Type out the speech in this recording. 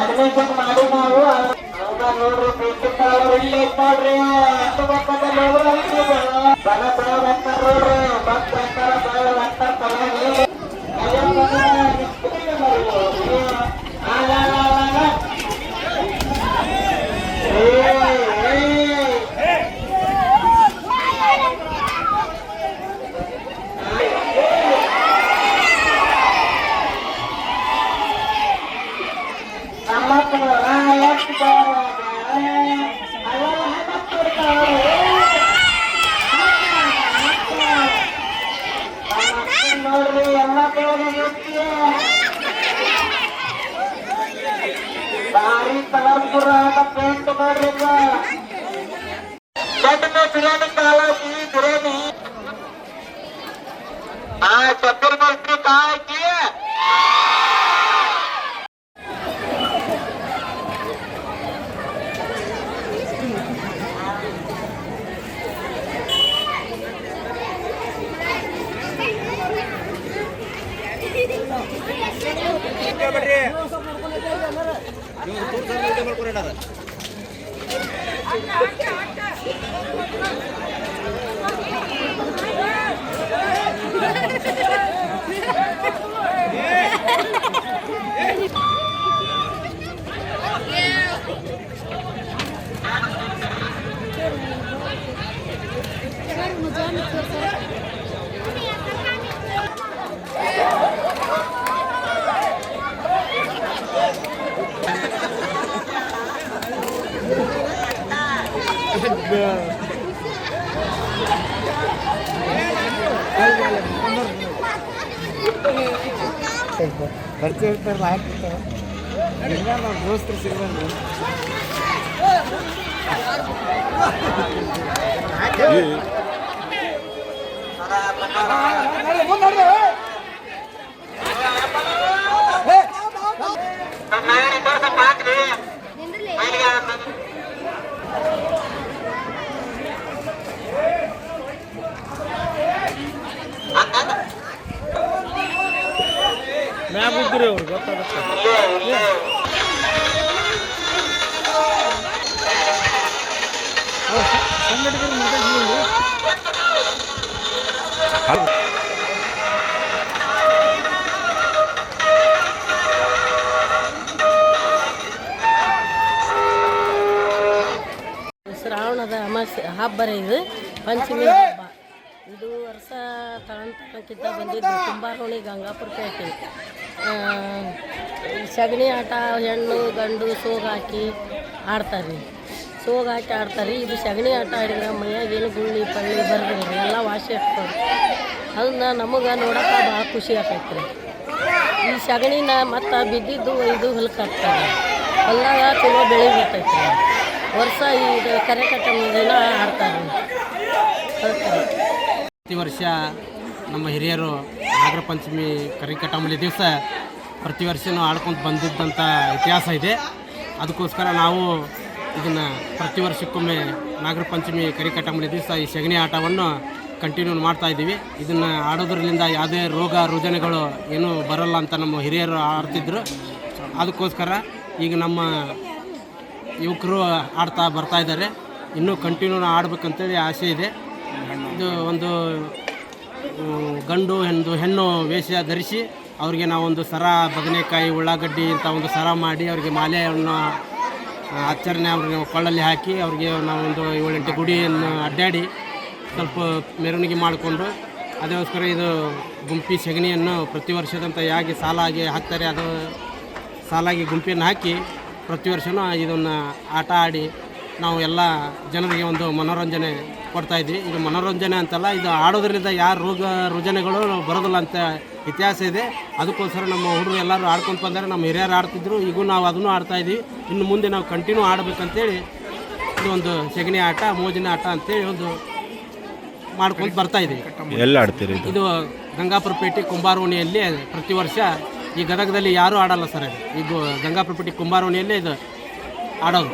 Admission ಮಾಡಿ ನಾವು ನೋಡ್ರಿ ಪ್ರಿನ್ಸಿಪಾಲ್ ಇಲ್ಲಿ ನೋಡ್ರಿ ನೋಡ್ರಿ ಎಲ್ಲ ಭಾರಿ ಕಲರ್ಫುಲ್ ಆದ ಪೇಂಟ್ ನೋಡ್ರಿ ಬಿರಿಯಾನಿ ಕಾಲಾಕಿ ಬಿರಿಯಾನಿ ಚಪ್ಪಲ್ ಮಸ್ತ್ರಿ ಕಾಕಿ ಖರ್ಚು ಇರ್ತಾರಲ್ಲ ಹಾಕ್ತಿರ್ತಾರೆ ಎಲ್ಲ ನಾವು ದೋಸ್ತರು ಸಿಗಬಂದು ಮ್ಯಾಗ ಬಿದ್ದರೆ ಅವ್ರು ಗೊತ್ತಾಗುತ್ತೆ ಸಂಘಟಕರು ಮಾತಾಡ್ತೀವಿ ಶ್ರಾವಣದ ಅಮಾಸೆ ಹಬ್ಬ ಇದು ಪಂಚಮಿ ಹಬ್ಬ. ಇದು ವರ್ಷ ತಗೊಂತಕ್ಕಿಂತ ಬಂದಿದ್ದು ಕುಂಬಾರೋಣಿ ಗಂಗಾಪುರ ಪೇಟೆ. ಸಗಣಿ ಆಟ ಹೆಣ್ಣು ಗಂಡು ಸೋಗ್ ಹಾಕಿ ಆಡ್ತಾರೆ. ಸೋಗ್ ಹಾಕಿ ಆಡ್ತಾರೆ. ಇದು ಸಗಣಿ ಆಟ ಆಡಿದ್ರೆ ಮೈಯಾಗ ಏನು ಗುಳ್ಳಿ ಪಳ್ಳಿ ಬರ್ದಿಲ್ಲ ಎಲ್ಲ ವಾಸಿ ಆಗ್ತದೆ. ಅದನ್ನ ನಮಗೆ ನೋಡೋಕೆ ಭಾಳ ಖುಷಿ ಆಗ್ತೈತೆ ರೀ. ಈ ಸಗಣಿನ ಮತ್ತು ಬಿದ್ದಿದ್ದು ಇದು ಹೊಲಕ್ಕೆ ಹಾಕ್ತಾರೆ. ಹೊಲ್ದಾಗ ಚಲೋ ಬೆಳೆ ಬರ್ತೈತೆ ರೀ. ವರ್ಷ ಇದು ಕರೆಕಟ್ಟ ದಿನ ಆಡ್ತಾರೆ. ಪ್ರತಿ ವರ್ಷ ನಮ್ಮ ಹಿರಿಯರು ನಾಗರ ಪಂಚಮಿ ಕರಿಕಟ್ಟಂಬಲಿ ದಿವಸ ಪ್ರತಿ ವರ್ಷವೂ ಆಡ್ಕೊಂಡು ಬಂದಿದ್ದಂಥ ಇತಿಹಾಸ ಇದೆ. ಅದಕ್ಕೋಸ್ಕರ ನಾವು ಇದನ್ನು ಪ್ರತಿ ವರ್ಷಕ್ಕೊಮ್ಮೆ ನಾಗರ ಪಂಚಮಿ ಕರಿಕಟ್ಟಂಬಲಿ ದಿವಸ ಈ ಸಗಣಿ ಆಟವನ್ನು ಕಂಟಿನ್ಯೂ ಮಾಡ್ತಾಯಿದ್ದೀವಿ. ಇದನ್ನು ಆಡೋದ್ರಿಂದ ಯಾವುದೇ ರೋಗ ರುಜಿನಗಳು ಏನೂ ಬರಲ್ಲ ಅಂತ ನಮ್ಮ ಹಿರಿಯರು ಆಡ್ತಿದ್ರು. ಅದಕ್ಕೋಸ್ಕರ ಈಗ ನಮ್ಮ ಯುವಕರು ಆಡ್ತಾ ಬರ್ತಾಯಿದ್ದಾರೆ. ಇನ್ನೂ ಕಂಟಿನ್ಯೂ ಆಡಬೇಕಂತೇಳಿ ಆಸೆ ಇದೆ. ಇದು ಒಂದು ಗಂಡು ಹೆಣ್ಣು ವೇಷ ಧರಿಸಿ ಅವ್ರಿಗೆ ನಾವೊಂದು ಸರ ಬದನೆಕಾಯಿ ಉಳ್ಳಾಗಡ್ಡಿ ಇಂಥ ಒಂದು ಸರ ಮಾಡಿ ಅವ್ರಿಗೆ ಮಾಲೆಯನ್ನು ಆಚರಣೆ ಅವ್ರಿಗೆ ಕೊಳ್ಳಲ್ಲಿ ಹಾಕಿ ಅವ್ರಿಗೆ ನಾವೊಂದು 7-8 ಗುಡಿಯನ್ನು ಅಡ್ಡಾಡಿ ಸ್ವಲ್ಪ ಮೆರವಣಿಗೆ ಮಾಡಿಕೊಂಡು ಅದಕ್ಕೋಸ್ಕರ ಇದು ಗುಂಪಿ ಸಗಣಿಯನ್ನು ಪ್ರತಿ ವರ್ಷದಂತೆ ಹೇಗೆ ಸಾಲಾಗಿ ಹಾಕ್ತಾರೆ ಅದು ಸಾಲಾಗಿ ಗುಂಪಿಯನ್ನು ಹಾಕಿ ಪ್ರತಿ ವರ್ಷವೂ ಇದನ್ನು ಆಟ ಆಡಿ ನಾವು ಎಲ್ಲ ಜನರಿಗೆ ಒಂದು ಮನೋರಂಜನೆ ಕೊಡ್ತಾಯಿದ್ವಿ. ಇದು ಮನೋರಂಜನೆ ಅಂತಲ್ಲ, ಇದು ಆಡೋದ್ರಿಂದ ಯಾರು ರೋಗ ರುಜಿನಗಳು ಬರೋದಿಲ್ಲ ಅಂತ ಇತಿಹಾಸ ಇದೆ. ಅದಕ್ಕೋಸ್ಕರ ನಮ್ಮ ಹುಡುಗರು ಎಲ್ಲರೂ ಆಡ್ಕೊಂಡು ಬಂದರೆ ನಮ್ಮ ಹಿರಿಯರು ಆಡ್ತಿದ್ರು. ಈಗೂ ನಾವು ಅದನ್ನು ಆಡ್ತಾಯಿದ್ವಿ. ಇನ್ನು ಮುಂದೆ ನಾವು ಕಂಟಿನ್ಯೂ ಆಡಬೇಕಂತೇಳಿ ಇದು ಒಂದು ಸಗಣಿ ಆಟ ಮೋಜಿನ ಆಟ ಅಂತೇಳಿ ಒಂದು ಮಾಡ್ಕೊಂಡು ಬರ್ತಾಯಿದ್ದೀವಿ. ಎಲ್ಲ ಆಡ್ತೀರಿ? ಇದು ಗಂಗಾಪುರ ಪೇಟೆ ಕುಂಬಾರೋಣಿಯಲ್ಲಿ ಪ್ರತಿ ವರ್ಷ. ಈ ಗದಗದಲ್ಲಿ ಯಾರೂ ಆಡಲ್ಲ ಸರ್. ಇದು ಗಂಗಾಪುರ ಪೇಟೆ ಕುಂಬಾರೋಣಿಯಲ್ಲೇ ಇದು ಆಡೋದು.